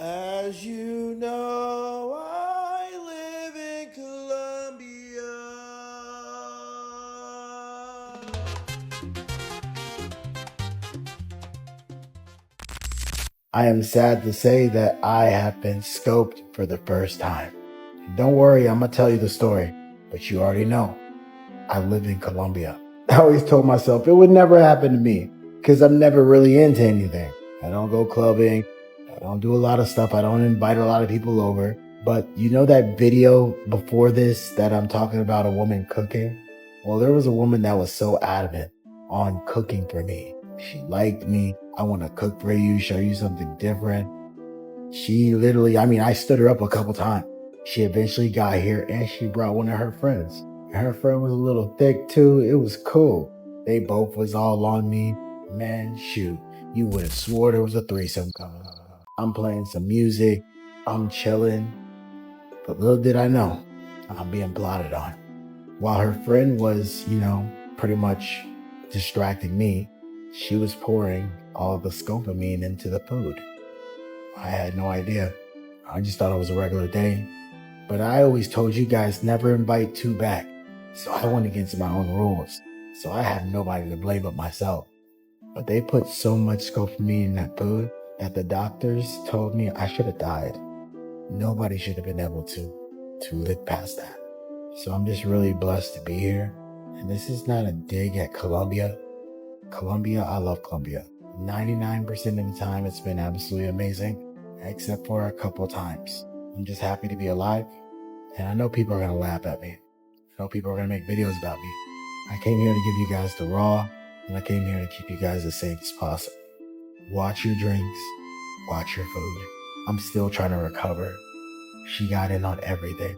As you know, I live in Colombia. I am sad to say that I have been scoped for the first time. Don't worry, I'm gonna tell you the story, but you already know. I live in Colombia. I always told myself it would never happen to me because I'm never really into anything. I don't go clubbing. I don't do a lot of stuff. I don't invite a lot of people over. But you know that video before this that I'm talking about a woman cooking? Well, there was a woman that was so adamant on cooking for me. She liked me. I want to cook for you, show you something different. She literally, I stood her up a couple times. She eventually got here and she brought one of her friends. And her friend was a little thick too. It was cool. They both was all on me. Man, shoot, you would have swore there was a threesome coming. I'm playing some music. I'm chilling. But little did I know, I'm being plotted on. While her friend was, pretty much distracting me, she was pouring all the scopamine into the food. I had no idea. I just thought it was a regular day. But I always told you guys never invite two back. So I went against my own rules. So I had nobody to blame but myself. But they put so much scopamine in that food that the doctors told me I should have died. Nobody should have been able to live past that. So I'm just really blessed to be here. And this is not a dig at Colombia. Colombia, I love Colombia. 99% of the time, it's been absolutely amazing, except for a couple times. I'm just happy to be alive, and I know people are going to laugh at me. I know people are going to make videos about me. I came here to give you guys the raw, and I came here to keep you guys as safe as possible. Watch your drinks, watch your food. I'm still trying to recover. She got in on everything,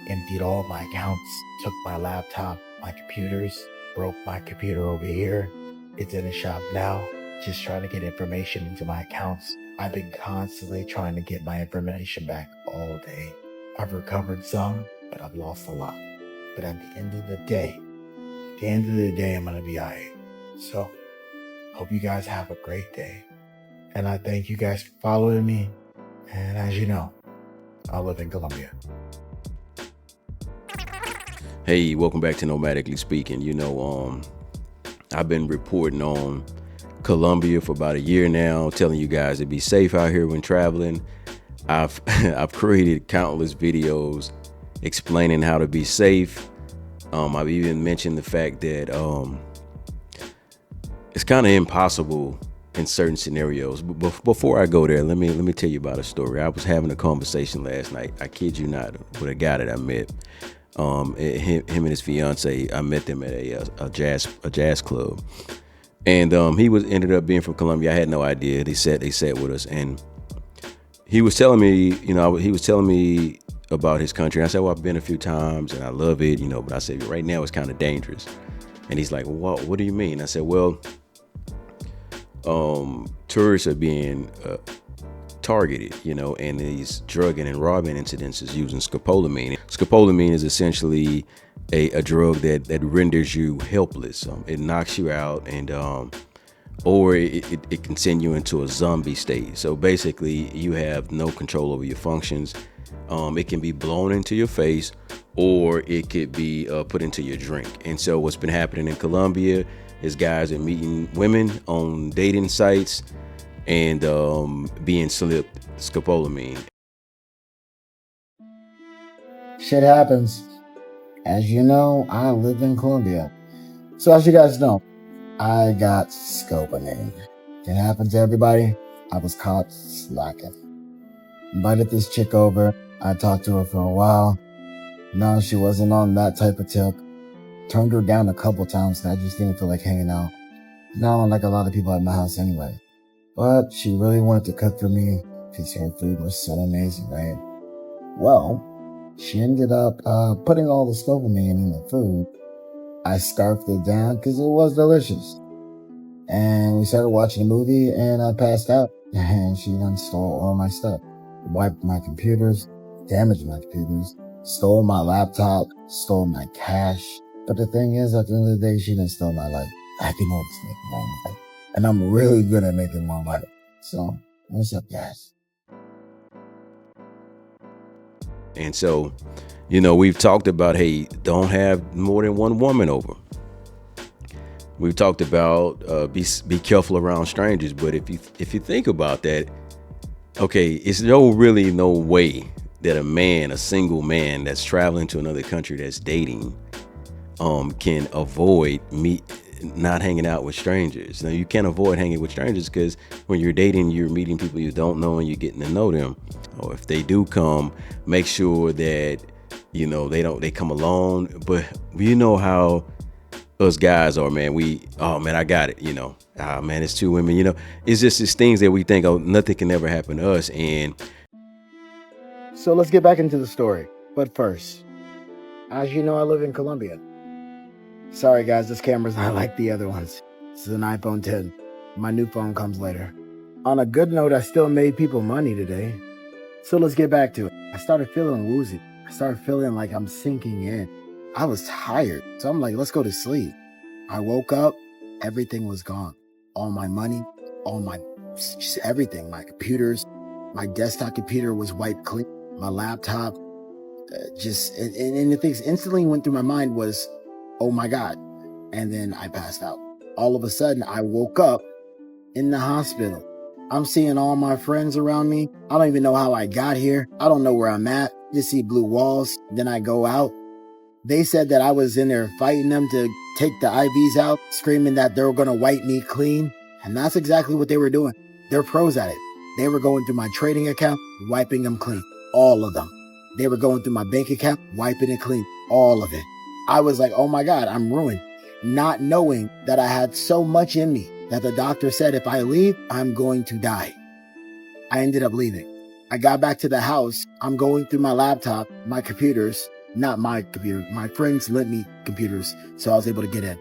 emptied all my accounts, took my laptop, my computers, broke my computer over here. It's in a shop now, just trying to get information into my accounts. I've been constantly trying to get my information back all day. I've recovered some, but I've lost a lot. But at the end of the day, I'm going to be all right. So, hope you guys have a great day. And I thank you guys for following me. And as you know, I live in Colombia. Hey, welcome back to Nomadically Speaking. I've been reporting on Colombia for about a year now, telling you guys to be safe out here when traveling. I've created countless videos explaining how to be safe. I've even mentioned the fact that it's kind of impossible in certain scenarios. But before I go there, let me tell you about a story. I was having a conversation last night. I kid you not, with a guy that I met. Him and his fiance, I met them at a jazz club, and he ended up being from Colombia. I had no idea. They sat with us, and he was telling me, about his country. I said, well, I've been a few times and I love it, but I said, right now it's kind of dangerous. And he's like, well, what do you mean? I said, well, tourists are being targeted, and these drug and robbing incidents is using scopolamine. Scopolamine is essentially a drug that renders you helpless. It knocks you out, and or it can send you into a zombie state. So basically, you have no control over your functions. It can be blown into your face, or it could be put into your drink. And so what's been happening in Colombia is guys are meeting women on dating sites and being slipped scopolamine. Shit happens. As you know, I live in Colombia. So as you guys know, I got scopolamine. It happened to everybody. I was caught slacking. Invited this chick over. I talked to her for a while. No, she wasn't on that type of tip. Turned her down a couple times because I just didn't feel like hanging out. No, like a lot of people at my house anyway. But she really wanted to cook for me because her food was so amazing, right? Well, she ended up putting all the scopolamine in the food. I scarfed it down because it was delicious. And we started watching a movie and I passed out. And she done stole all my stuff. Wiped my computers, damaged my computers, stole my laptop, stole my cash. But the thing is, at the end of the day, she didn't steal my life. I can always make my own life. And I'm really good at making my own life. So, what's up, guys? And so, we've talked about, hey, don't have more than one woman over. We've talked about be careful around strangers. But if you think about that, okay, it's really no way that a single man that's traveling to another country that's dating, can avoid not hanging out with strangers. Now, you can't avoid hanging with strangers because when you're dating, you're meeting people you don't know and you're getting to know them. Or if they do come, make sure that they come alone. But you know how us guys are, man. I got it. Man, it's two women. It's just these things that we think, oh, nothing can ever happen to us. And So let's get back into the story. But first, as you know, I live in Colombia. Sorry guys, this camera's not like the other ones. This is an iPhone 10. My new phone comes later. On a good note, I still made people money today. So let's get back to it. I started feeling woozy. I started feeling like I'm sinking in. I was tired. So I'm like, let's go to sleep. I woke up, everything was gone. All my money, just everything. My computers, my desktop computer was wiped clean. My laptop, and the things instantly went through my mind was, oh my God. And then I passed out. All of a sudden, I woke up in the hospital. I'm seeing all my friends around me. I don't even know how I got here. I don't know where I'm at. Just see blue walls. Then I go out. They said that I was in there fighting them to take the IVs out, screaming that they were going to wipe me clean. And that's exactly what they were doing. They're pros at it. They were going through my trading account, wiping them clean. All of them. They were going through my bank account, wiping it clean. All of it. I was like, oh my God, I'm ruined. Not knowing that I had so much in me that the doctor said if I leave, I'm going to die. I ended up leaving. I got back to the house. I'm going through my laptop, my computers, not my computer. My friends lent me computers, so I was able to get in.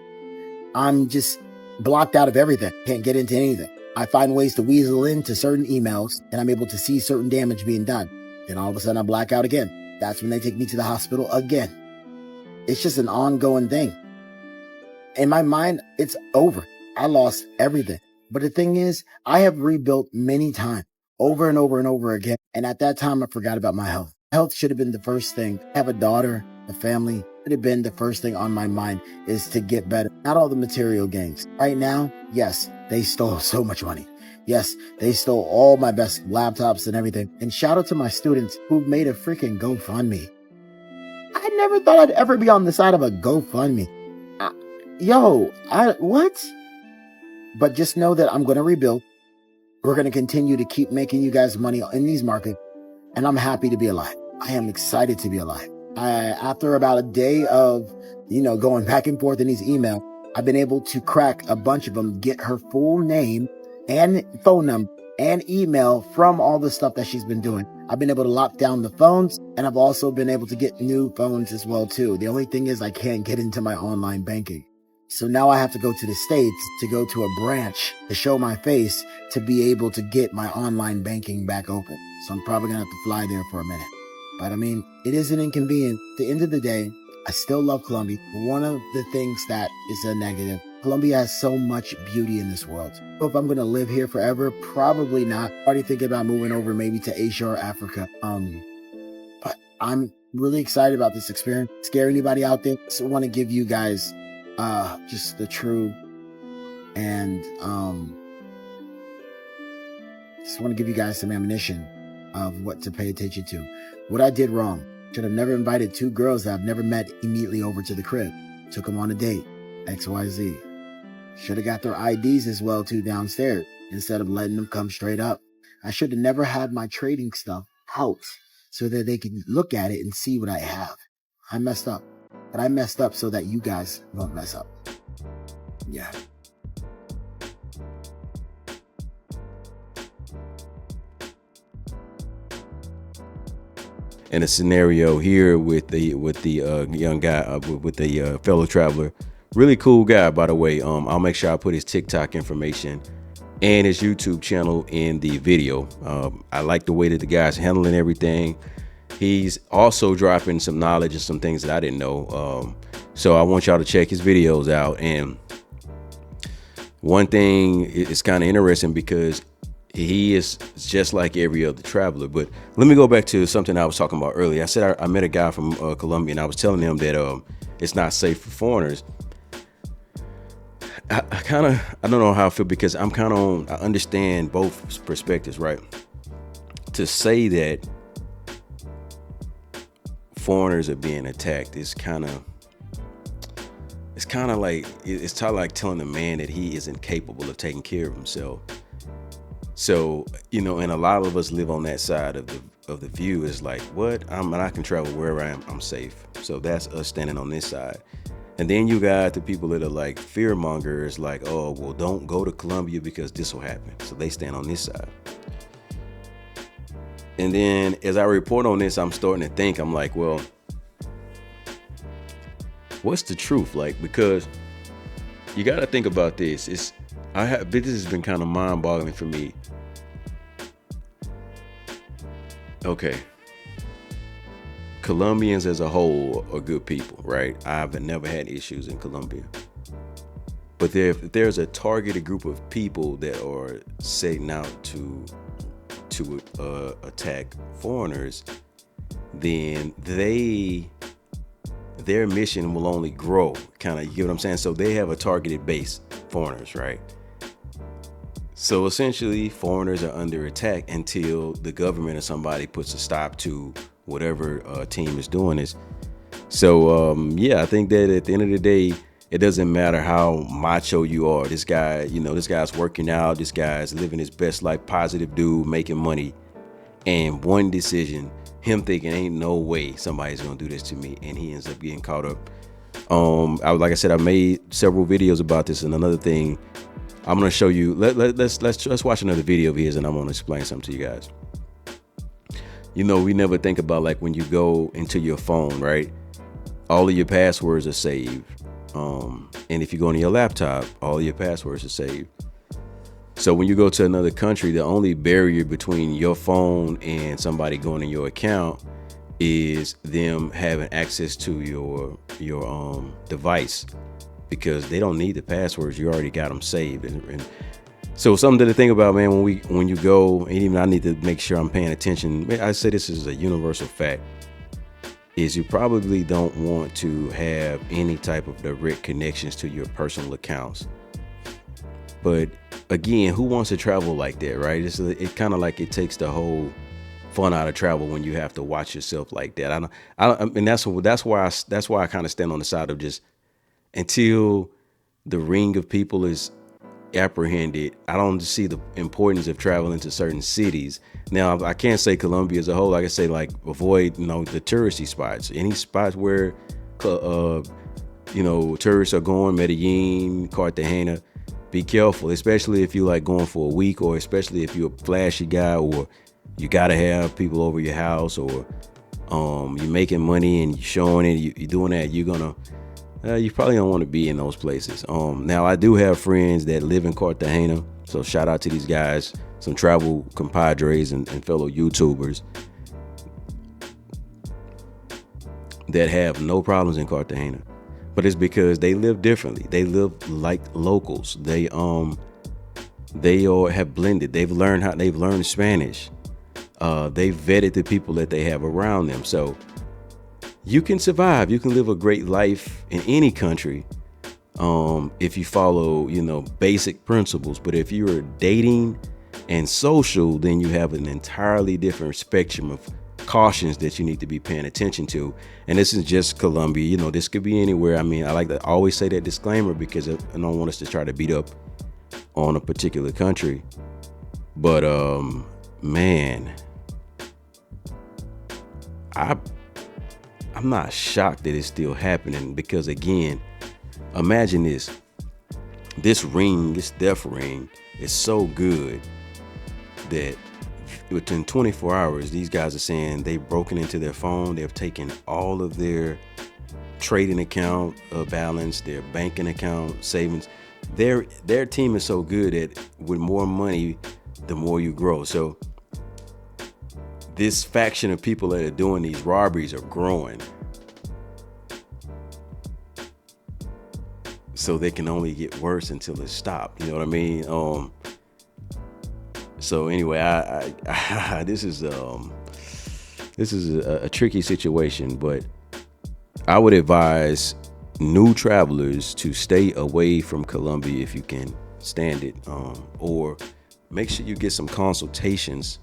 I'm just blocked out of everything. Can't get into anything. I find ways to weasel into certain emails, and I'm able to see certain damage being done. Then all of a sudden I black out again. That's when they take me to the hospital again. It's just an ongoing thing. In my mind, it's over. I lost everything. But the thing is, I have rebuilt many times, over and over and over again. And at that time, I forgot about my health. Health should have been the first thing. I have a daughter, a family. Should have been the first thing on my mind is to get better. Not all the material gains. Right now, yes, they stole so much money. Yes, they stole all my best laptops and everything. And shout out to my students who made a freaking GoFundMe. I never thought I'd ever be on the side of a GoFundMe. What? But just know that I'm going to rebuild. We're going to continue to keep making you guys money in these markets. And I'm happy to be alive. I am excited to be alive. After about a day of, going back and forth in these emails, I've been able to crack a bunch of them, get her full name and phone number and email from all the stuff that she's been doing. I've been able to lock down the phones, and I've also been able to get new phones as well, too. The only thing is I can't get into my online banking. So now I have to go to the States to go to a branch to show my face to be able to get my online banking back open. So I'm probably going to have to fly there for a minute. But it is an inconvenience. At the end of the day, I still love Colombia. One of the things that is a negative, Colombia has so much beauty in this world. So if I'm going to live here forever, probably not. Already thinking about moving over maybe to Asia or Africa. But I'm really excited about this experience. Scare anybody out there? So I want to give you guys just the true and just want to give you guys some ammunition of what to pay attention to. What I did wrong. Should have never invited two girls that I've never met immediately over to the crib. Took them on a date. XYZ. Should have got their IDs as well too downstairs instead of letting them come straight up. I should have never had my trading stuff out so that they can look at it and see what I have. I messed up. But I messed up so that you guys won't mess up. Yeah. in a scenario here with the young guy, with the fellow traveler, really cool guy, by the way. I'll make sure I put his TikTok information and his YouTube channel in the video. I like the way that the guy's handling everything. He's also dropping some knowledge and some things that I didn't know. So I want y'all to check his videos out. And one thing is kind of interesting because he is just like every other traveler. But let me go back to something I was talking about earlier. I said I met a guy from Colombia, and I was telling him that it's not safe for foreigners. I don't know how I feel, because I'm kind of on. I understand both perspectives, right? To say that foreigners are being attacked is kind of it's like telling a man that he is incapable of taking care of himself. So, and a lot of us live on that side of the view. Is like, what? I can travel wherever I am. I'm safe. So that's us standing on this side. And then you got the people that are like fear mongers, like, oh, well, don't go to Colombia because this will happen. So they stand on this side. And then as I report on this, I'm starting to think, I'm like, well, what's the truth? Like, because you got to think about this. This has been kind of mind boggling for me. Okay. Colombians as a whole are good people, right? I've never had issues in Colombia. But if there's a targeted group of people that are setting out to attack foreigners, then their mission will only grow. Kind of, you get what I'm saying? So they have a targeted base, foreigners, right? So essentially, foreigners are under attack until the government or somebody puts a stop to whatever team is doing this. So I think that at the end of the day, it doesn't matter how macho you are. This guy, this guy's working out. This guy's living his best life, positive dude, making money. And one decision, him thinking, ain't no way somebody's gonna do this to me, and he ends up getting caught up. Like I said, I made several videos about this. And another thing, I'm gonna show you. Let's watch another video of his, and I'm gonna explain something to you guys. We never think about, like, when you go into your phone, right? All of your passwords are saved. And if you go on your laptop, all of your passwords are saved. So when you go to another country, the only barrier between your phone and somebody going in your account is them having access to your device, because they don't need the passwords. You already got them saved. And so something to think about, man, when you go, and even I need to make sure I'm paying attention. I say this is a universal fact, is you probably don't want to have any type of direct connections to your personal accounts. But again, who wants to travel like that, right? It kind of like it takes the whole fun out of travel when you have to watch yourself like that. And that's why I kind of stand on the side of just, until the ring of people is apprehended, I don't see the importance of traveling to certain cities. Now, I can't say Colombia as a whole. Like I say, like, avoid, the touristy spots. Any spots where, tourists are going, Medellin, Cartagena, be careful, especially if you like going for a week, or especially if you're a flashy guy, or you got to have people over your house, or you're making money and you're showing it, you're doing that, you probably don't want to be in those places. Now, I do have friends that live in Cartagena, so shout out to these guys, some travel compadres and fellow YouTubers that have no problems in Cartagena. But it's because they live differently. They live like locals. They all have blended. They've learned Spanish. They've vetted the people that they have around them. So you can survive. You can live a great life in any country if you follow, basic principles. But if you're dating and social, then you have an entirely different spectrum of cautions that you need to be paying attention to. And this is just Colombia. This could be anywhere. I mean, I like to always say that disclaimer, because I don't want us to try to beat up on a particular country. But man, I'm not shocked that it's still happening, because again, imagine this death ring is so good that within 24 hours, these guys are saying they've broken into their phone. They've taken all of their trading account balance, their banking account, savings. Their team is so good that with more money, the more you grow. So this faction of people that are doing these robberies are growing. So they can only get worse until it's stopped. You know what I mean? So anyway, I this is a tricky situation, but I would advise new travelers to stay away from Colombia if you can stand it, or make sure you get some consultations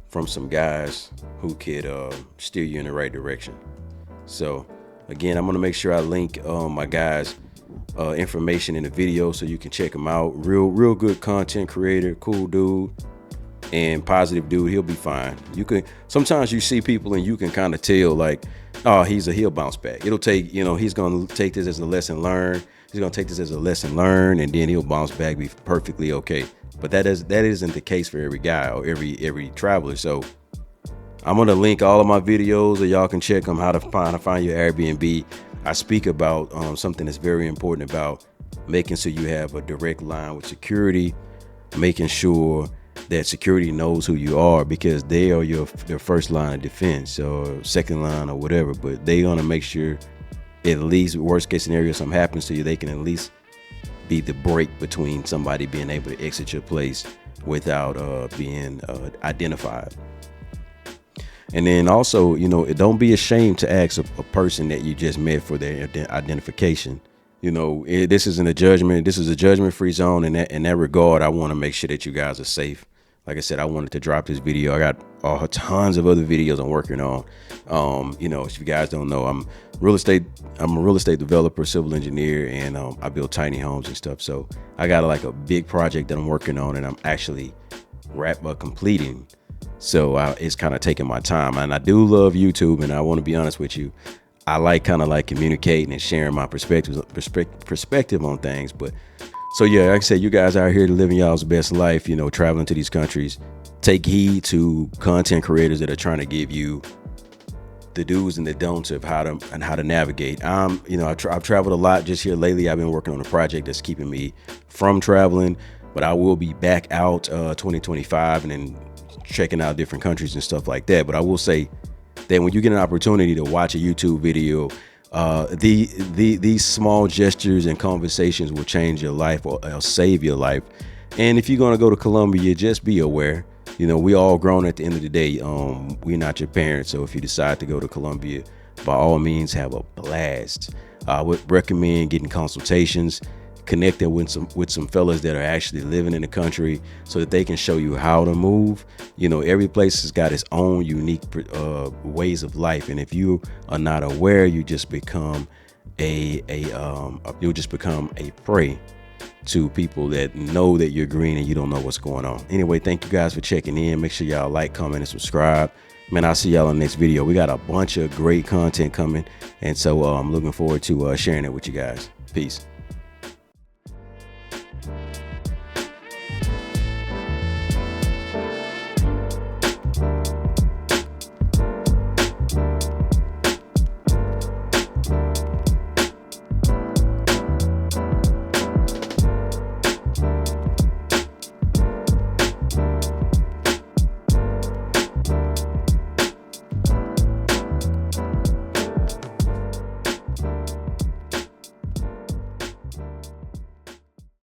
from some guys who could steer you in the right direction. So again, I'm gonna make sure I link my guys' information in the video so you can check him out. Real good content creator, cool dude, and positive dude. He'll be fine. You can sometimes you see people and you can kind of tell like, oh, he'll bounce back. It'll take, he's gonna take this as a lesson learned. He's gonna take this as a lesson learned, and then he'll bounce back, be perfectly okay. But that isn't the case for every guy or every traveler. So I'm gonna link all of my videos so y'all can check them, how to find your Airbnb. I speak about something that's very important about making sure you have a direct line with security, making sure that security knows who you are, because they are their first line of defense or second line or whatever. But they gonna make sure, at least worst case scenario, something happens to you, they can at least be the break between somebody being able to exit your place without being identified. And then also, don't be ashamed to ask a person that you just met for their identification. This isn't a judgment. This is a judgment-free zone. In that regard, I want to make sure that you guys are safe. Like I said, I wanted to drop this video. I got tons of other videos I'm working on. If you guys don't know, I'm a real estate developer, civil engineer, and I build tiny homes and stuff. So I got like a big project that I'm working on, and I'm actually completing. So it's kind of taking my time, and I do love YouTube, and I want to be honest with you, I like communicating and sharing my perspective on things. But so yeah, like I said, you guys out here to living y'all's best life, traveling to these countries. Take heed to content creators that are trying to give you the do's and the don'ts of how to navigate. I've traveled a lot just here lately. I've been working on a project that's keeping me from traveling, but I will be back out 2025 and then checking out different countries and stuff like that. But I will say that when you get an opportunity to watch a YouTube video, these small gestures and conversations will change your life or save your life. And if you're going to go to Colombia, just be aware. We all grown at the end of the day. We're not your parents. So if you decide to go to Colombia, by all means, have a blast. I would recommend getting consultations, connecting with some fellas that are actually living in the country so that they can show you how to move. Every place has got its own unique ways of life, and if you are not aware, you just become a prey to people that know that you're green and you don't know what's going on. Anyway, thank you guys for checking in. Make sure y'all like, comment, and subscribe. Man, I'll see y'all in the next video. We got a bunch of great content coming, and so I'm looking forward to sharing it with you guys. Peace.